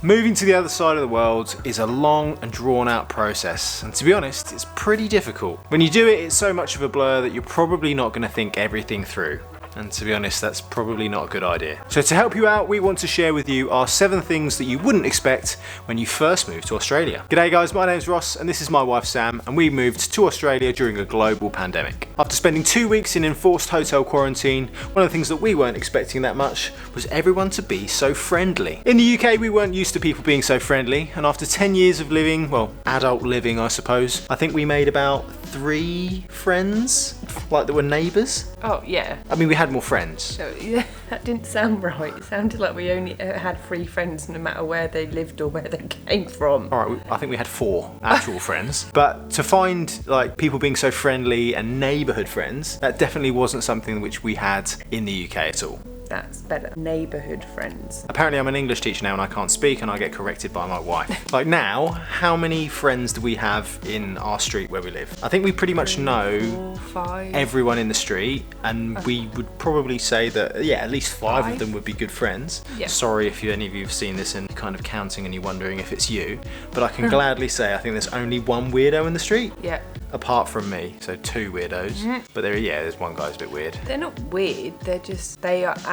Moving to the other side of the world is a long and drawn out process, and to be honest, it's pretty difficult. When you do it, it's so much of a blur that you're probably not going to think everything through. And to be honest, that's probably not a good idea. So to help you out, we want to share with you our 7 things that you wouldn't expect when you first move to Australia. G'day guys, my name's Ross and this is my wife Sam, and we moved to Australia during a global pandemic. After spending 2 weeks in enforced hotel quarantine, one of the things that we weren't expecting that much was everyone to be so friendly. In the UK, we weren't used to people being so friendly, and after 10 years of living, well, adult living I suppose, I think we made about 3 friends, like that were neighbours. Oh yeah. I mean, we had more friends. So, yeah, that didn't sound right. It sounded like we only had 3 friends, no matter where they lived or where they came from. All right, I think we had 4 actual friends. But to find like people being so friendly and neighbourhood friends, that definitely wasn't something which we had in the UK at all. That's better. Neighbourhood friends. Apparently I'm an English teacher now and I can't speak and I get corrected by my wife. Like now, how many friends do we have in our street where we live? I think we pretty much know 4, 5. everyone in the street, and we would probably say that, yeah, at least 5 of them would be good friends. Yeah. Sorry if any of you have seen this and kind of counting and you're wondering if it's you, but I can gladly say I think there's only 1 weirdo in the street. Yeah. Apart from me, so 2 weirdos. But there's one guy's a bit weird. They're not weird,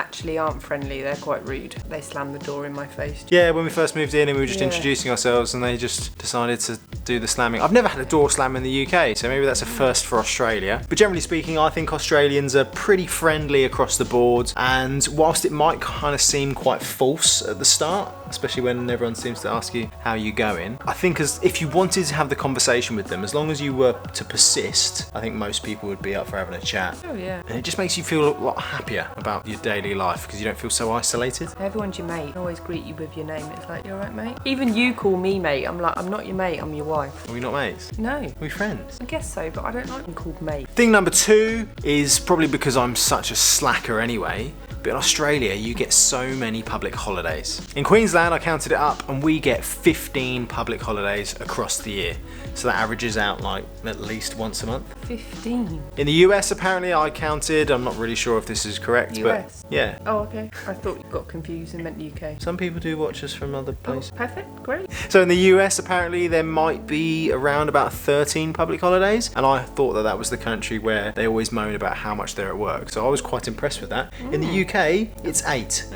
actually aren't friendly, they're quite rude. They slammed the door in my face. Yeah, when we first moved in and we were just introducing ourselves and they just decided to do the slamming. I've never had a door slam in the UK, so maybe that's a first for Australia. But generally speaking, I think Australians are pretty friendly across the board, and whilst it might kind of seem quite false at the start, especially when everyone seems to ask you how you going, I think if you wanted to have the conversation with them, as long as you were to persist, I think most people would be up for having a chat. Oh yeah. And it just makes you feel a lot happier about your daily life because you don't feel so isolated. Everyone's your mate. I always greet you with your name. It's like, you alright, mate? Even you call me mate. I'm like, I'm not your mate, I'm your wife. Are we not mates? No. Are we friends? I guess so, but I don't like being called mate. Thing number 2 is probably because I'm such a slacker anyway, but in Australia you get so many public holidays. In Queensland I counted it up and we get 15 public holidays across the year. So that averages out like at least once a month. 15? In the US apparently I counted, I'm not really sure if this is correct, US? but yeah. Oh okay. I thought you got confused and meant UK. Some people do watch us from other places. Oh, perfect, great. So in the US apparently there might be around about 13 public holidays, and I thought that was the country where they always moan about how much they're at work, so I was quite impressed with that. In the UK it's 8.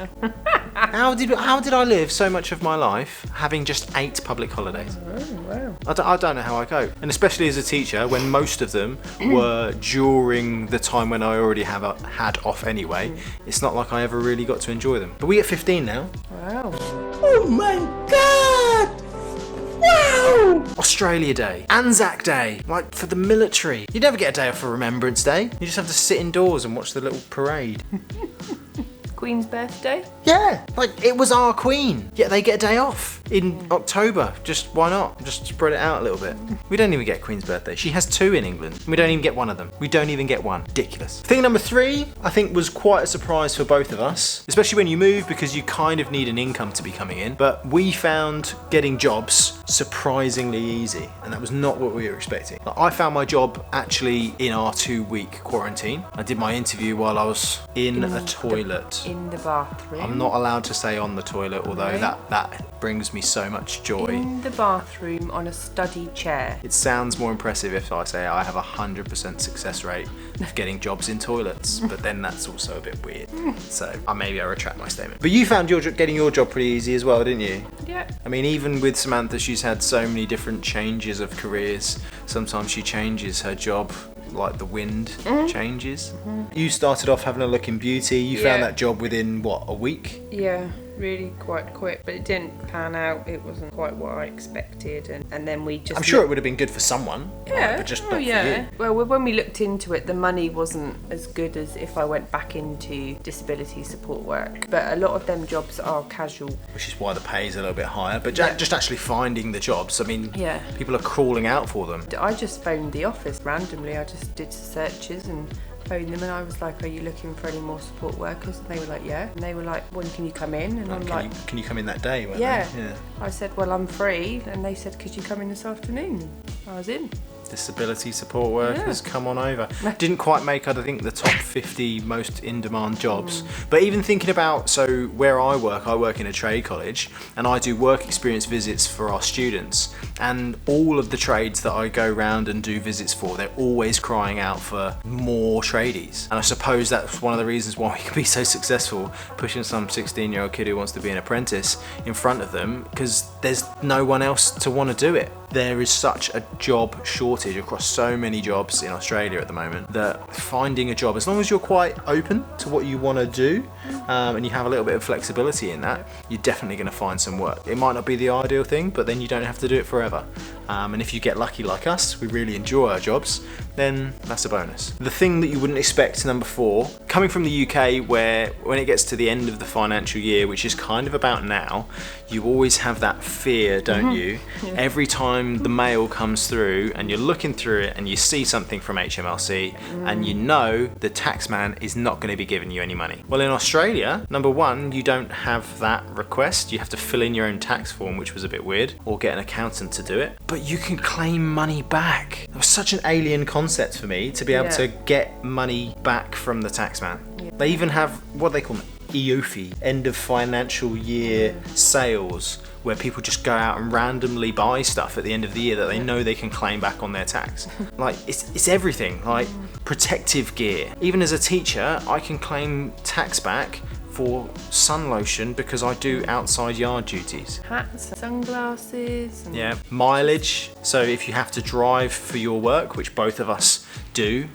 How did I live so much of my life having just 8 public holidays? Oh wow. I don't know how I go, and especially as a teacher when most of them were during the time when I already had off anyway. It's not like I ever really got to enjoy them. But we get 15 now. Wow. Oh my god! Wow! Australia Day, Anzac Day, like for the military. You never get a day off for Remembrance Day. You just have to sit indoors and watch the little parade. Queen's birthday? Yeah, like it was our Queen, yet they get a day off in October. Just why not? Just spread it out a little bit. We don't even get Queen's birthday. She has 2 in England. We don't even get one of them. We don't even get one. Ridiculous. Thing number 3, I think was quite a surprise for both of us, especially when you move because you kind of need an income to be coming in. But we found getting jobs surprisingly easy, and that was not what we were expecting. Like, I found my job actually in our 2-week quarantine. I did my interview while I was in a toilet. In the bathroom. I'm not allowed to say on the toilet, although that brings me so much joy. In the bathroom on a study chair. It sounds more impressive if I say I have a 100% success rate of getting jobs in toilets, but then that's also a bit weird. So maybe I retract my statement. But you found getting your job pretty easy as well, didn't you? Yeah. I mean, even with Samantha, she's had so many different changes of careers. Sometimes she changes her job like the wind changes. You started off having a look in beauty. You found that job within a week? Yeah, really quite quick, but it didn't pan out. It wasn't quite what I expected, and then we just... I'm sure it would have been good for someone, yeah, but just not for you. Well, when we looked into it, the money wasn't as good as if I went back into disability support work, but a lot of them jobs are casual. Which is why the pay is a little bit higher, but just actually finding the jobs, I mean, people are crawling out for them. I just phoned the office randomly. I just did searches and phoned them, and I was like, are you looking for any more support workers? And they were like, yeah. And they were like, when can you come in? And I'm like, can you come in that day? Yeah. I said, well, I'm free. And they said, could you come in this afternoon? I was in. disability support workers, come on over. Didn't quite make, I think, the top 50 most in-demand jobs. But even thinking about, so where I work in a trade college, and I do work experience visits for our students. And all of the trades that I go around and do visits for, they're always crying out for more tradies. And I suppose that's one of the reasons why we can be so successful, pushing some 16-year-old kid who wants to be an apprentice in front of them, because there's no one else to want to do it. There is such a job shortage across so many jobs in Australia at the moment that finding a job, as long as you're quite open to what you want to do and you have a little bit of flexibility in that, you're definitely going to find some work. It might not be the ideal thing, but then you don't have to do it forever. And if you get lucky like us, we really enjoy our jobs, then that's a bonus. The thing that you wouldn't expect, number 4, coming from the UK, where when it gets to the end of the financial year, which is kind of about now, you always have that fear, don't you? Every time the mail comes through and you're looking through it and you see something from HMRC and you know the tax man is not going to be giving you any money. Well, in Australia, number 1, you don't have that request. You have to fill in your own tax form, which was a bit weird, or get an accountant to do it. But you can claim money back. It was such an alien concept for me to be able to get money back from the tax man. They even have what they call EOFI, end of financial year sales, where people just go out and randomly buy stuff at the end of the year that they know they can claim back on their tax. Like, it's everything, like protective gear. Even as a teacher, I can claim tax back for sun lotion because I do outside yard duties. Hats, sunglasses. And mileage. So if you have to drive for your work, which both of us do.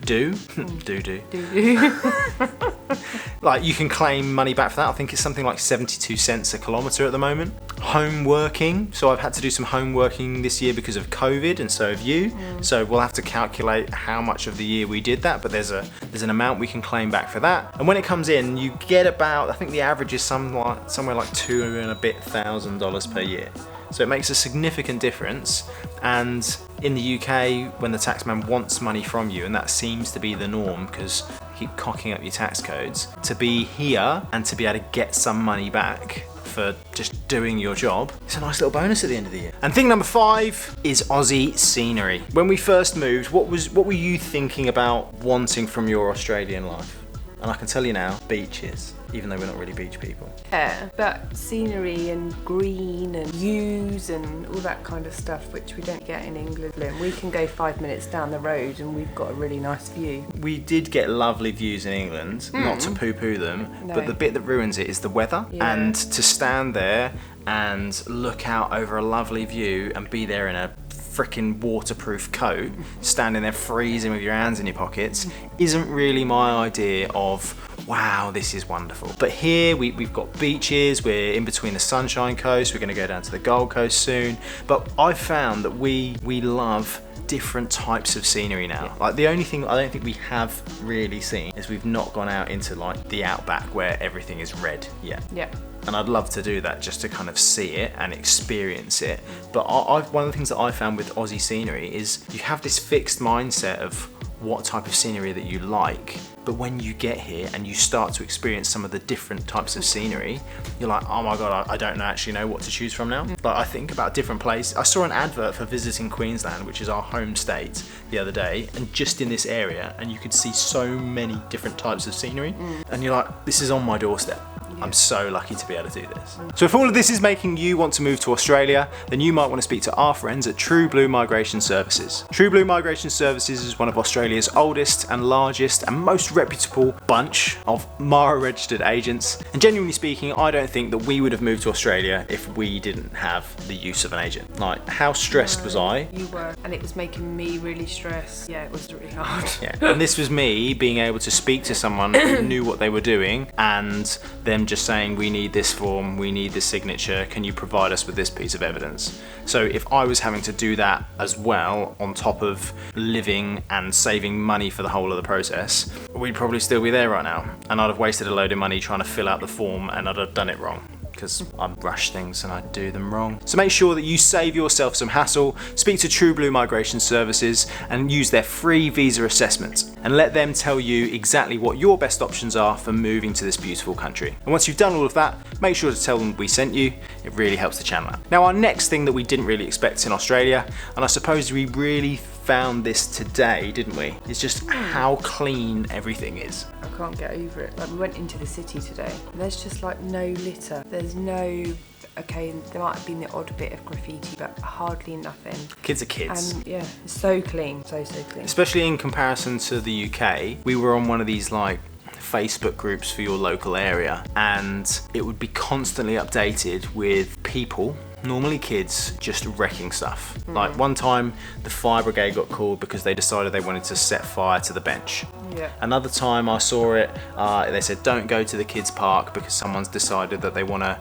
Like, you can claim money back for that. I think it's something like 72 cents a kilometre at the moment. Home working. So I've had to do some home working this year because of COVID, and so have you. So we'll have to calculate how much of the year we did that, but there's an amount we can claim back for that. And when it comes in, you get about, I think the average is somewhere like $2,000 and a bit per year. So it makes a significant difference. And in the UK, when the taxman wants money from you, and that seems to be the norm because you keep cocking up your tax codes, to be here and to be able to get some money back for just doing your job, it's a nice little bonus at the end of the year. And thing number 5 is Aussie scenery. When we first moved, what were you thinking about wanting from your Australian life? And I can tell you now, beaches, even though we're not really beach people. Yeah, but scenery and green and views and all that kind of stuff, which we don't get in England. We can go 5 minutes down the road and we've got a really nice view. We did get lovely views in England, not to poo-poo them, but the bit that ruins it is the weather. Yeah. And to stand there and look out over a lovely view and be there in a freaking waterproof coat, standing there freezing with your hands in your pockets, isn't really my idea of, wow, this is wonderful. But here we've got beaches, we're in between the Sunshine Coast, we're going to go down to the Gold Coast soon. But I've found that we love different types of scenery now. Like, the only thing I don't think we have really seen is we've not gone out into like the outback where everything is red yet. Yeah. And I'd love to do that just to kind of see it and experience it. But one of the things that I found with Aussie scenery is you have this fixed mindset of what type of scenery that you like, but when you get here and you start to experience some of the different types of scenery, you're like, oh my god, I don't actually know what to choose from now. Like, I think about different places. I saw an advert for visiting Queensland, which is our home state, the other day, and just in this area, and you could see so many different types of scenery, and you're like, this is on my doorstep. I'm so lucky to be able to do this. So if all of this is making you want to move to Australia, then you might want to speak to our friends at True Blue Migration Services. True Blue Migration Services is one of Australia's oldest and largest and most reputable bunch of MARA registered agents. And genuinely speaking, I don't think that we would have moved to Australia if we didn't have the use of an agent. Like, how stressed was I? You were, and it was making me really stressed. Yeah, it was really hard. Yeah. And this was me being able to speak to someone who knew what they were doing, and them just saying, we need this form, we need this signature, can you provide us with this piece of evidence? So if I was having to do that as well, on top of living and saving money for the whole of the process, we'd probably still be there right now. And I'd have wasted a load of money trying to fill out the form, and I'd have done it wrong, because I rush things and I do them wrong. So make sure that you save yourself some hassle, speak to True Blue Migration Services and use their free visa assessment, and let them tell you exactly what your best options are for moving to this beautiful country. And once you've done all of that, make sure to tell them we sent you. It really helps the channel out. Now, our next thing that we didn't really expect in Australia, and I suppose we really found this today, didn't we? It's just how clean everything is. I can't get over it. Like, we went into the city today, and there's just like no litter. There's no, okay, there might have been the odd bit of graffiti, but hardly nothing. Kids are kids. And yeah, it's so clean, so clean. Especially in comparison to the UK, we were on one of these like Facebook groups for your local area, and it would be constantly updated with people, normally kids, just wrecking stuff. Like one time the fire brigade got called because they decided they wanted to set fire to the bench. Yeah. Another time I saw it, they said don't go to the kids park because someone's decided that they want to,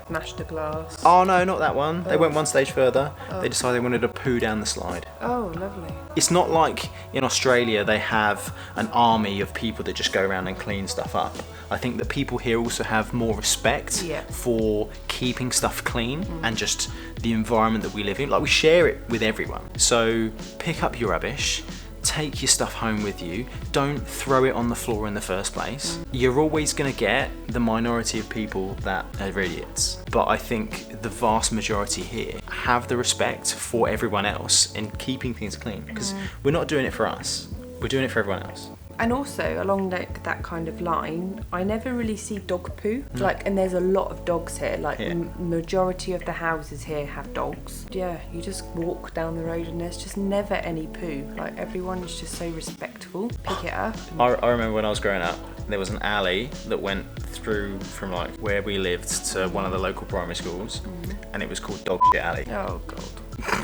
Smashed a glass. Oh no, not that one. They went one stage further. They decided they wanted to poo down the slide. Oh, lovely. It's not like in Australia they have an army of people that just go around and clean stuff up. I think that people here also have more respect for keeping stuff clean and just the environment that we live in. Like, we share it with everyone. So pick up your rubbish, take your stuff home with you, don't throw it on the floor in the first place. You're always going to get the minority of people that are idiots, but I think the vast majority here have the respect for everyone else in keeping things clean, because we're not doing it for us, we're doing it for everyone else. And also, along that kind of line, I never really see dog poo. And there's a lot of dogs here. Majority of the houses here have dogs. Yeah, you just walk down the road and there's just never any poo. Like, everyone's just so respectful. Pick it up. I remember when I was growing up, there was an alley that went through from like where we lived to one of the local primary schools, and it was called Dog Shit Alley. Oh, God.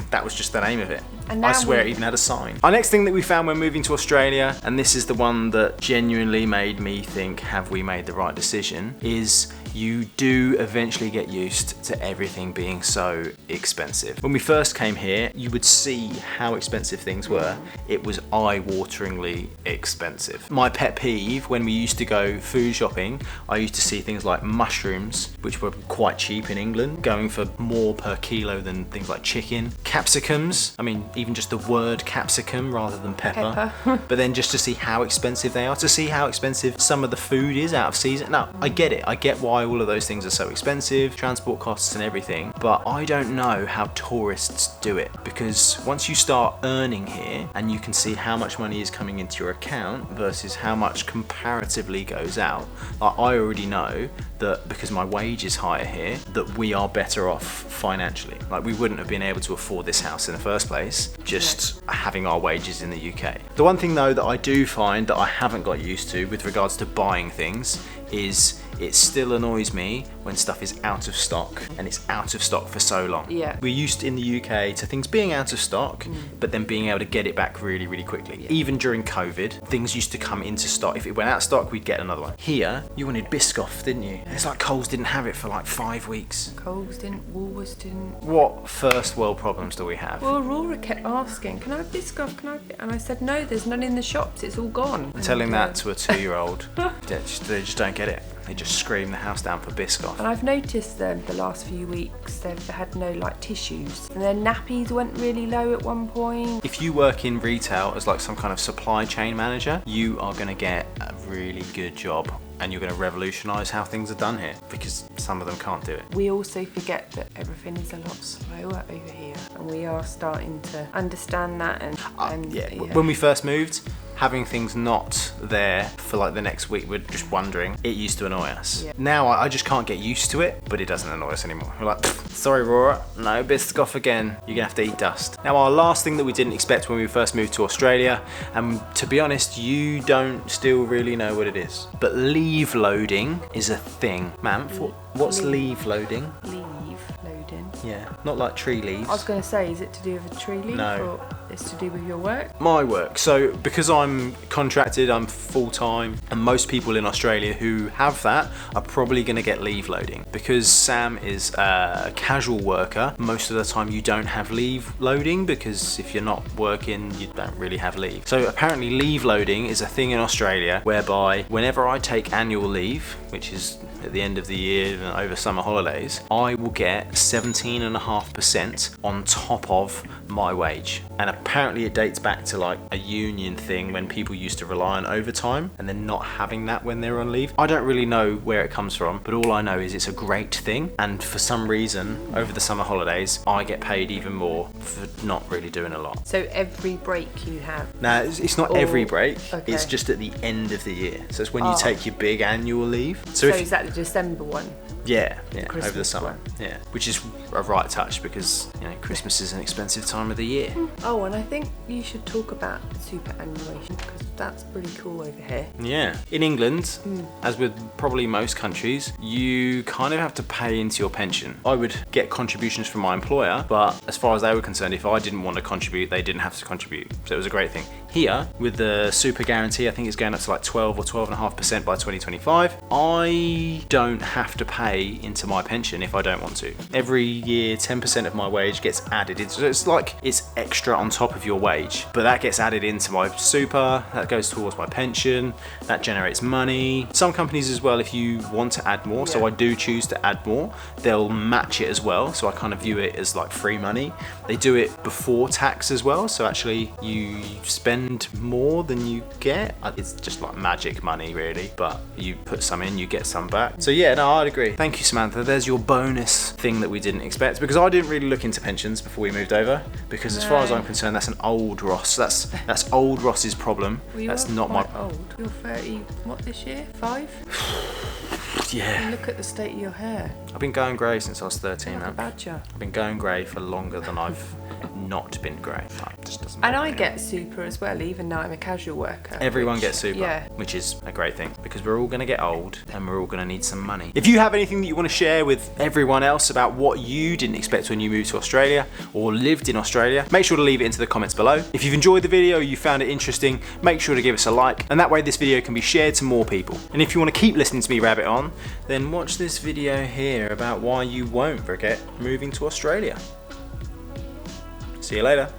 That was just the name of it. And I now swear it even had a sign. Our next thing that we found when moving to Australia, and this is the one that genuinely made me think, have we made the right decision, is you do eventually get used to everything being so expensive. When we first came here, you would see how expensive things were. It was eye-wateringly expensive. My pet peeve, when we used to go food shopping, I used to see things like mushrooms, which were quite cheap in England, going for more per kilo than things like chicken. Capsicums, I mean, even just the word capsicum rather than pepper. But then just to see how expensive they are, to see how expensive some of the food is out of season. Now, I get it. I get why all of those things are so expensive, transport costs and everything, but I don't know how tourists do it, because once you start earning here and you can see how much money is coming into your account versus how much comparatively goes out, I already know that because my wage is higher here, that we are better off financially. Like, we wouldn't have been able to afford this house in the first place just having our wages in the UK. The one thing though that I do find that I haven't got used to with regards to buying things is it still annoys me when stuff is out of stock, and it's out of stock for so long. Yeah. We're used in the UK to things being out of stock, but then being able to get it back really, really quickly. Even during COVID, things used to come into stock. If it went out of stock, we'd get another one. Here, you wanted Biscoff, didn't you? It's like Coles didn't have it for like 5 weeks. Coles didn't, Woolworths didn't. What first world problems do we have? Well, Aurora kept asking, can I have Biscoff, can I have it? And I said, no, there's none in the shops, it's all gone. Telling that to a 2-year-old, they just don't get it. They just scream the house down for Biscoff. And I've noticed the last few weeks they've had no like tissues, and their nappies went really low at one point. If you work in retail as like some kind of supply chain manager, you are going to get a really good job, and you're going to revolutionise how things are done here, because some of them can't do it. We also forget that everything is a lot slower over here, and we are starting to understand that. When we first moved, having things not there for like the next week, we're just wondering. It used to annoy us. Yeah. Now I just can't get used to it, but it doesn't annoy us anymore. We're like, sorry Aurora, no Biscoff again. You're gonna have to eat dust. Now, our last thing that we didn't expect when we first moved to Australia, and to be honest, you don't still really know what it is, but leave loading is a thing. Ma'am, what's leave loading? Leave loading? Yeah, not like tree leaves. I was going to say, is it to do with a tree leaf? No. Or it's to do with your work? My work. So because I'm contracted, I'm full-time, and most people in Australia who have that are probably going to get leave loading. Because Sam is a casual worker, most of the time you don't have leave loading, because if you're not working, you don't really have leave. So apparently leave loading is a thing in Australia whereby whenever I take annual leave, which is at the end of the year and over summer holidays, I will get 17.5% on top of my wage. And apparently it dates back to like a union thing when people used to rely on overtime and then not having that when they're on leave. I don't really know where it comes from, but all I know is it's a great thing. And for some reason, over the summer holidays, I get paid even more for not really doing a lot. So every break you have? Now, it's not every break. Okay. It's just at the end of the year. So it's when you take your big annual leave. So is that the December one? Yeah, over the Christmas summer. one. Yeah, which is a right touch because, you know, Christmas is an expensive time of the year. Oh, and I think you should talk about superannuation because that's pretty cool over here. Yeah. In England, as with probably most countries, you kind of have to pay into your pension. I would get contributions from my employer, but as far as they were concerned, if I didn't want to contribute, they didn't have to contribute. So it was a great thing. Here, with the super guarantee, I think it's going up to like 12 or 12.5% by 2025. I don't have to pay into my pension if I don't want to. Every year, 10% of my wage gets added. It's like it's extra on top of your wage, but that gets added into my super, that goes towards my pension, that generates money. Some companies as well, if you want to add more, so I do choose to add more, they'll match it as well. So I kind of view it as like free money. They do it before tax as well. So actually you spend more than you get. It's just like magic money really, but you put some in, you get some back. So yeah, no, I'd agree. Thank you, Samantha. There's your bonus thing that we didn't expect, because I didn't really look into pensions before we moved over, because as far as I'm concerned, that's an old Ross. That's old Ross's problem. Well, that's not my old. You're 30, what this year? 5? Yeah. And look at the state of your hair. I've been going grey since I was 13, Like a man. badger. I've been going grey for longer than I've not been grey. It just doesn't And bother I me. get super as well, even though I'm a casual worker. Everyone gets super, yeah. which is a great thing, because we're all going to get old and we're all going to need some money. If you have anything that you want to share with everyone else about what you didn't expect when you moved to Australia or lived in Australia, make sure to leave it into the comments below. If you've enjoyed the video, you found it interesting, make sure to give us a like, and that way this video can be shared to more people. And if you want to keep listening to me rabbit on, then watch this video here about why you won't regret moving to Australia. See you later.